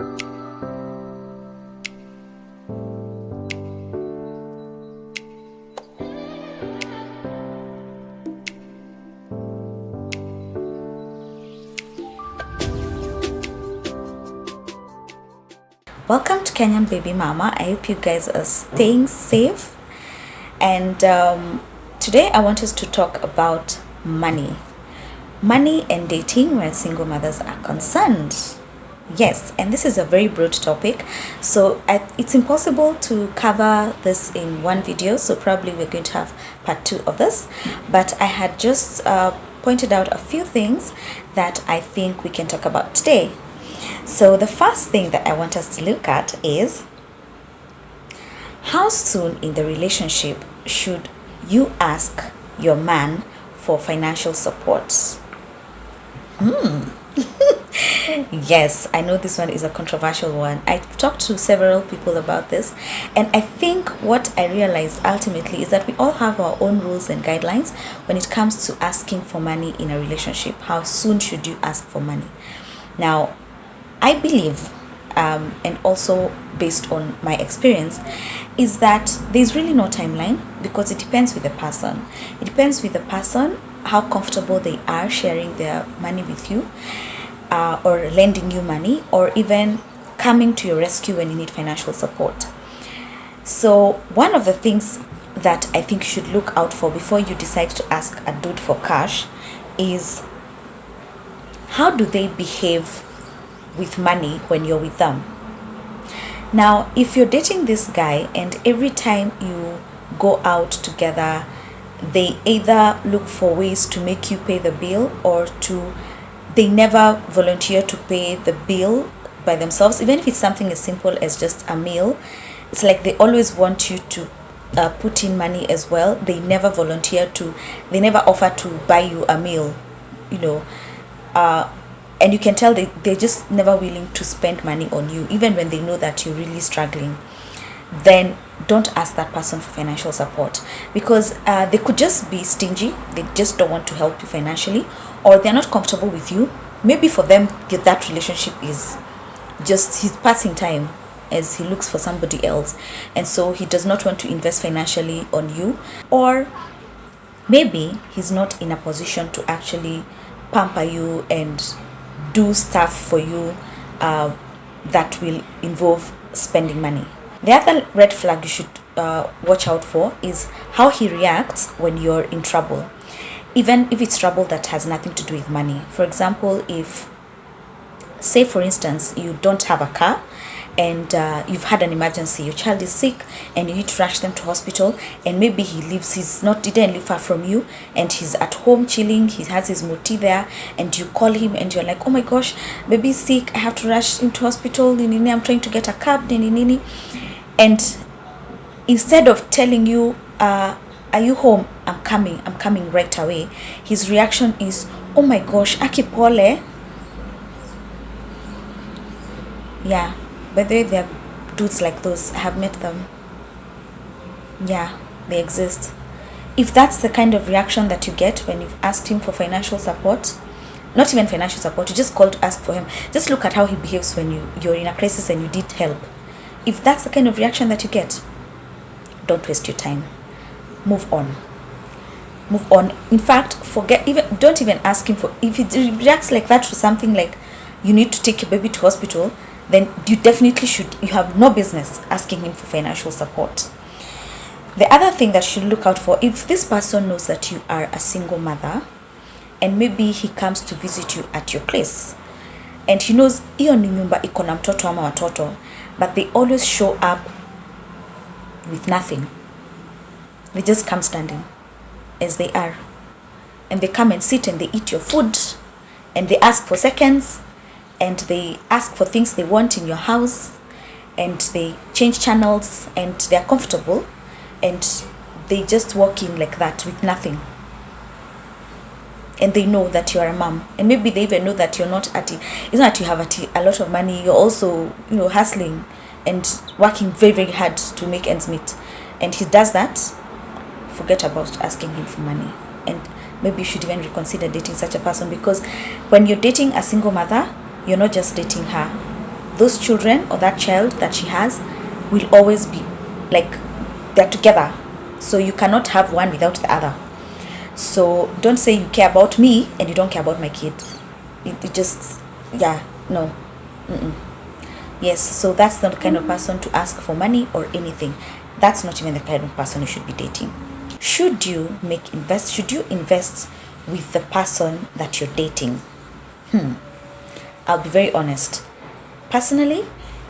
Welcome to Kenyan Baby Mama. I hope you guys are staying safe. And today I want us to talk about money. Money and dating where single mothers are concerned. Yes, and this is a very broad topic. So it's impossible to cover this in one video. So probably we're going to have part 2 of this. But I had just pointed out a few things that I think we can talk about today. So the first thing that I want us to look at is how soon in the relationship should you ask your man for financial support? Yes, I know this one is a controversial one. I've talked to several people about this, and I think what I realized ultimately is that we all have our own rules and guidelines when it comes to asking for money in a relationship. How soon should you ask for money? Now, I believe, and also based on my experience, is that there's really no timeline because it depends with the person. It depends with the person how comfortable they are sharing their money with you, or lending you money, or even coming to your rescue when you need financial support. So one of the things that I think you should look out for before you decide to ask a dude for cash is how do they behave with money when you're with them. Now, if you're dating this guy and every time you go out together, they either look for ways to make you pay the bill or they never volunteer to pay the bill by themselves, even if it's something as simple as just a meal. It's like they always want you to put in money as well. They never offer to buy you a meal, and you can tell they're just never willing to spend money on you, even when they know that you're really struggling. Then don't ask that person for financial support, because they could just be stingy. They just don't want to help you financially, or they're not comfortable with you. Maybe for them, that relationship is just his passing time as he looks for somebody else, and so he does not want to invest financially on you. Or maybe he's not in a position to actually pamper you and do stuff for you that will involve spending money. The other red flag you should watch out for is how he reacts when you're in trouble, even if it's trouble that has nothing to do with money. For example, if, say for instance, you don't have a car and you've had an emergency, your child is sick and you need to rush them to hospital, and maybe he didn't live far from you, and he's at home chilling, he has his moti there, and you call him and you're like, oh my gosh, baby's sick, I have to rush into hospital, I'm trying to get a cab, and instead of telling you, are you home? I'm coming right away, his reaction is, oh my gosh, akipole. Yeah, by the way, there are dudes like those. I have met them. Yeah, they exist. If that's the kind of reaction that you get when you've asked him for financial support, not even financial support, you just called to ask for him, just look at how he behaves when you're in a crisis and you need help. If that's the kind of reaction that you get, don't waste your time. Move on. In fact, don't even ask him for, if he reacts like that to something like you need to take your baby to hospital, then you have no business asking him for financial support. The other thing that you should look out for, if this person knows that you are a single mother and maybe he comes to visit you at your place and he knows hiyo ni nyumba iko na mtoto ama watoto, but they always show up with nothing. They just come standing as they are, and they come and sit and they eat your food and they ask for seconds and they ask for things they want in your house, and they change channels and they're comfortable, and they just walk in like that with nothing. And they know that you are a mom, and maybe they even know that you're not it's not that you have a lot of money, you're also hustling and working very, very hard to make ends meet, and he does that. Forget about asking him for money, and maybe you should even reconsider dating such a person, because when you're dating a single mother, you're not just dating her. those children or that child that she has will always be like they're together. So you cannot have one without the other. So don't say you care about me and you don't care about my kid. It just, yeah, no. Mm-mm. Yes, so that's not the kind of person to ask for money or anything. That's not even the kind of person you should be dating. Should you invest with the person that you're dating? I'll be very honest. Personally,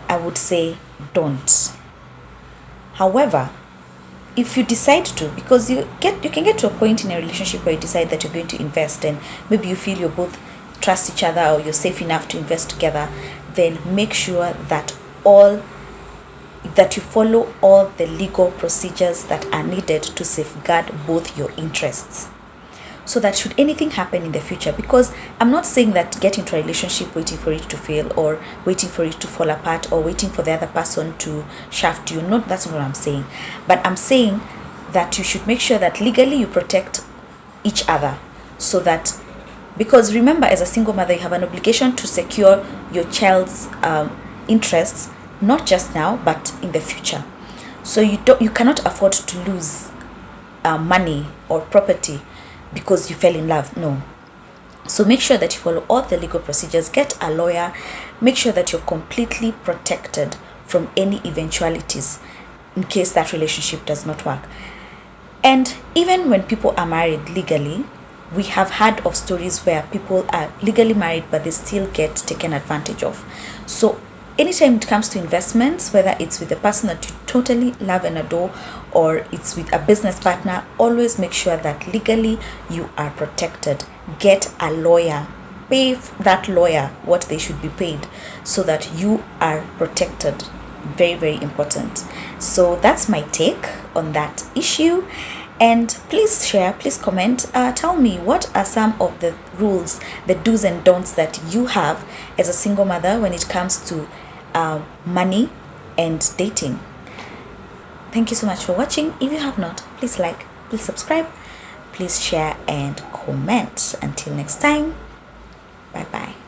I would say don't. However, if you decide to, because you can get to a point in a relationship where you decide that you're going to invest, and maybe you feel you both trust each other or you're safe enough to invest together, then make sure that you follow all the legal procedures that are needed to safeguard both your interests, so that should anything happen in the future, because I'm not saying that get into a relationship waiting for it to fail or waiting for it to fall apart or waiting for the other person to shaft you. No, that's not what I'm saying. But I'm saying that you should make sure that legally you protect each other, so that, because remember, as a single mother, you have an obligation to secure your child's interests, not just now but in the future. So you cannot afford to lose money or property because you fell in love. No. So make sure that you follow all the legal procedures, get a lawyer, make sure that you're completely protected from any eventualities in case that relationship does not work. And even when people are married legally, we have heard of stories where people are legally married but they still get taken advantage of. So anytime it comes to investments, whether it's with a person that you totally love and adore or it's with a business partner, always make sure that legally you are protected. Get a lawyer, pay that lawyer what they should be paid, so that you are protected. Very, very important. So that's my take on that issue. And please share, please comment, tell me what are some of the rules, the do's and don'ts that you have as a single mother when it comes to money and dating. Thank you so much for watching. If you have not, please like, please subscribe, please share and comment. Until next time, bye bye.